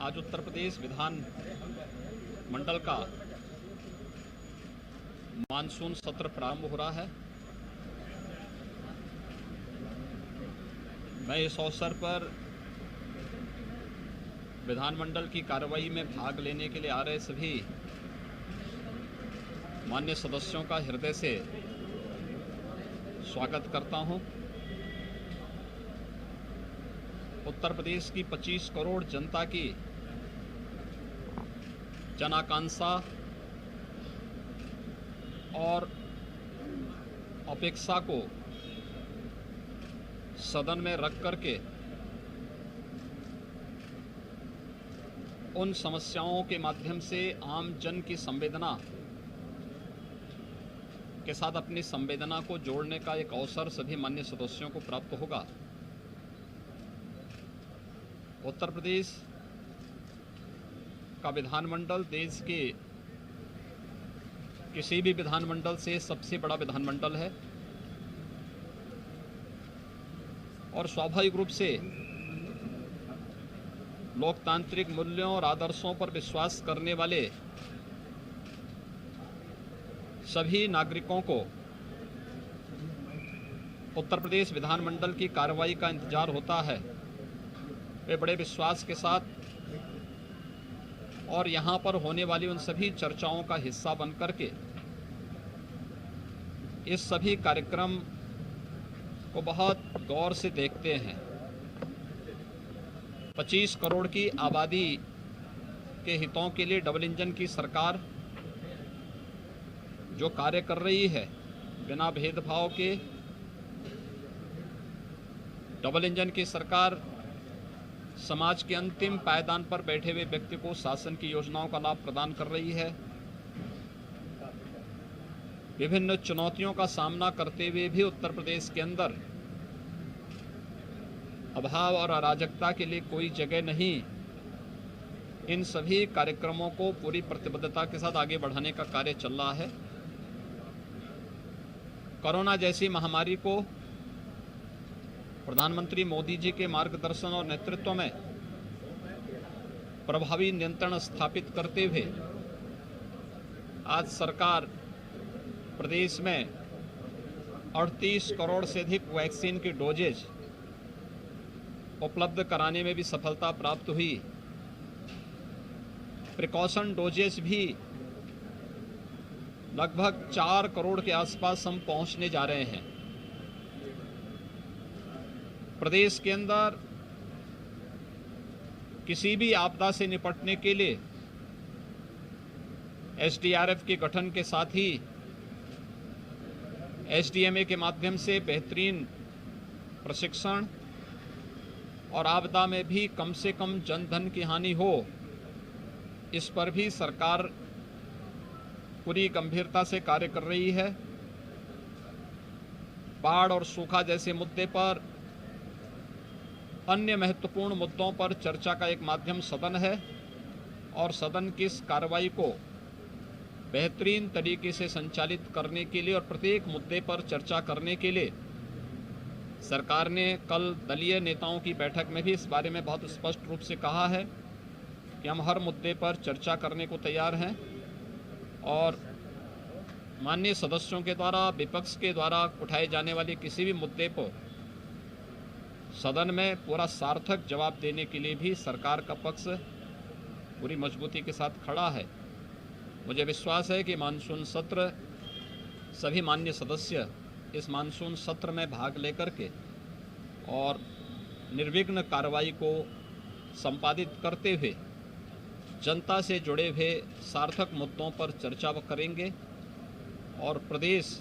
आज उत्तर प्रदेश विधान मंडल का मानसून सत्र प्रारंभ हो रहा है। मैं इस अवसर पर विधानमंडल की कार्यवाही में भाग लेने के लिए आ रहे सभी मान्य सदस्यों का हृदय से स्वागत करता हूं। उत्तर प्रदेश की 25 करोड़ जनता की जन आकांक्षा और अपेक्षा को सदन में रख करके उन समस्याओं के माध्यम से आम जन की संवेदना के साथ अपनी संवेदना को जोड़ने का एक अवसर सभी मान्य सदस्यों को प्राप्त होगा। उत्तर प्रदेश का विधानमंडल देश के किसी भी विधानमंडल से सबसे बड़ा विधानमंडल है और स्वाभाविक रूप से लोकतांत्रिक मूल्यों और आदर्शों पर विश्वास करने वाले सभी नागरिकों को उत्तर प्रदेश विधानमंडल की कार्रवाई का इंतजार होता है। वे बड़े विश्वास के साथ और यहाँ पर होने वाली उन सभी चर्चाओं का हिस्सा बनकर के इस सभी कार्यक्रम को बहुत गौर से देखते हैं। 25 करोड़ की आबादी के हितों के लिए डबल इंजन की सरकार जो कार्य कर रही है, बिना भेदभाव के डबल इंजन की सरकार समाज के अंतिम पायदान पर बैठे हुए व्यक्ति को शासन की योजनाओं का लाभ प्रदान कर रही है। विभिन्न चुनौतियों का सामना करते हुए भी उत्तर प्रदेश के अंदर अभाव और अराजकता के लिए कोई जगह नहीं। इन सभी कार्यक्रमों को पूरी प्रतिबद्धता के साथ आगे बढ़ाने का कार्य चल रहा है। कोरोना जैसी महामारी को प्रधानमंत्री मोदी जी के मार्गदर्शन और नेतृत्व में प्रभावी नियंत्रण स्थापित करते हुए आज सरकार प्रदेश में 38 करोड़ से अधिक वैक्सीन की डोजेज उपलब्ध कराने में भी सफलता प्राप्त हुई। प्रिकॉशन डोजेज भी लगभग 4 करोड़ के आसपास हम पहुंचने जा रहे हैं। प्रदेश के अंदर किसी भी आपदा से निपटने के लिए एसडीआरएफ के गठन के साथ ही एसडीएमए के माध्यम से बेहतरीन प्रशिक्षण और आपदा में भी कम से कम जनधन की हानि हो, इस पर भी सरकार पूरी गंभीरता से कार्य कर रही है। बाढ़ और सूखा जैसे मुद्दे पर अन्य महत्वपूर्ण मुद्दों पर चर्चा का एक माध्यम सदन है और सदन की इस कार्रवाई को बेहतरीन तरीके से संचालित करने के लिए और प्रत्येक मुद्दे पर चर्चा करने के लिए सरकार ने कल दलीय नेताओं की बैठक में भी इस बारे में बहुत स्पष्ट रूप से कहा है कि हम हर मुद्दे पर चर्चा करने को तैयार हैं और माननीय सदस्यों के द्वारा विपक्ष के द्वारा उठाए जाने वाले किसी भी मुद्दे पर सदन में पूरा सार्थक जवाब देने के लिए भी सरकार का पक्ष पूरी मजबूती के साथ खड़ा है। मुझे विश्वास है कि मानसून सत्र सभी माननीय सदस्य इस मानसून सत्र में भाग लेकर के और निर्विघ्न कार्रवाई को संपादित करते हुए जनता से जुड़े हुए सार्थक मुद्दों पर चर्चा करेंगे और प्रदेश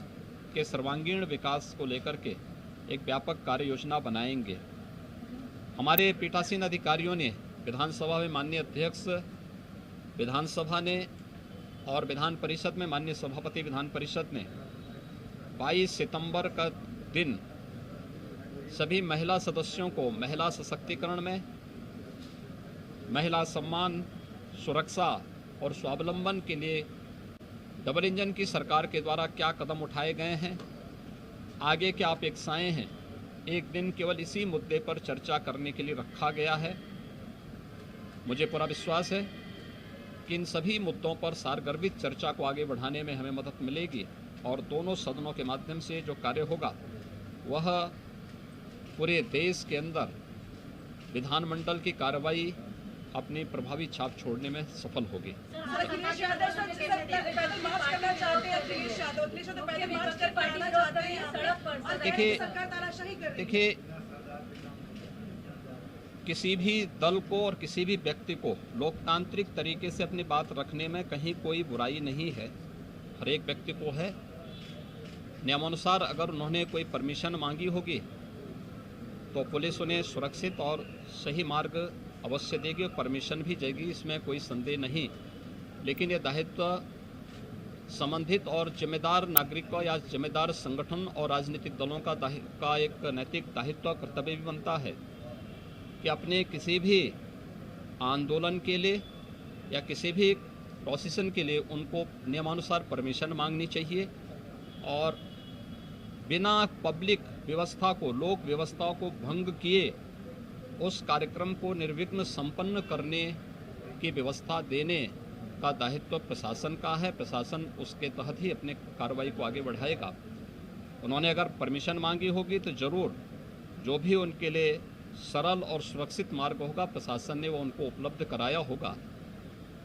के सर्वांगीण विकास को लेकर के एक व्यापक कार्य योजना बनाएंगे। हमारे पीठासीन अधिकारियों ने विधानसभा में माननीय अध्यक्ष विधानसभा ने और विधान परिषद में माननीय सभापति विधान परिषद ने 22 सितंबर का दिन सभी महिला सदस्यों को महिला सशक्तिकरण में महिला सम्मान, सुरक्षा और स्वावलंबन के लिए डबल इंजन की सरकार के द्वारा क्या कदम उठाए गए हैं, आगे क्या अपेक्षाएं हैं, एक दिन केवल इसी मुद्दे पर चर्चा करने के लिए रखा गया है। मुझे पूरा विश्वास है कि इन सभी मुद्दों पर सारगर्भित चर्चा को आगे बढ़ाने में हमें मदद मिलेगी और दोनों सदनों के माध्यम से जो कार्य होगा वह पूरे देश के अंदर विधानमंडल की कार्रवाई अपनी प्रभावी छाप छोड़ने में सफल होगी। देखिए, किसी भी दल को और किसी भी व्यक्ति को लोकतांत्रिक तरीके से अपनी बात रखने में कहीं कोई बुराई नहीं है। हर एक व्यक्ति को है। नियमानुसार अगर उन्होंने कोई परमिशन मांगी होगी तो पुलिस उन्हें सुरक्षित और सही मार्ग अवश्य देगी और परमिशन भी देगी, इसमें कोई संदेह नहीं। लेकिन ये दायित्व संबंधित और जिम्मेदार नागरिकों या जिम्मेदार संगठन और राजनीतिक दलों का एक नैतिक दायित्व कर्तव्य भी बनता है कि अपने किसी भी आंदोलन के लिए या किसी भी प्रोसेशन के लिए उनको नियमानुसार परमिशन मांगनी चाहिए और बिना पब्लिक व्यवस्था को, लोक व्यवस्थाओं को भंग किए उस कार्यक्रम को निर्विघ्न संपन्न करने की व्यवस्था देने का दायित्व प्रशासन का है। प्रशासन उसके तहत ही अपने कार्रवाई को आगे बढ़ाएगा। उन्होंने अगर परमिशन मांगी होगी तो ज़रूर जो भी उनके लिए सरल और सुरक्षित मार्ग होगा प्रशासन ने वो उनको उपलब्ध कराया होगा।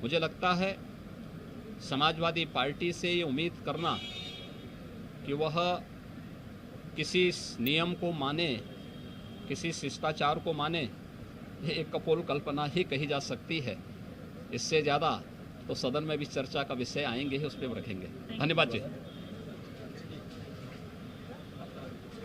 मुझे लगता है समाजवादी पार्टी से ये उम्मीद करना कि वह किसी नियम को माने, किसी शिष्टाचार को माने, ये एक कपोल कल्पना ही कही जा सकती है। इससे ज़्यादा तो सदन में भी चर्चा का विषय आएंगे ही, उस पर रखेंगे। धन्यवाद जी।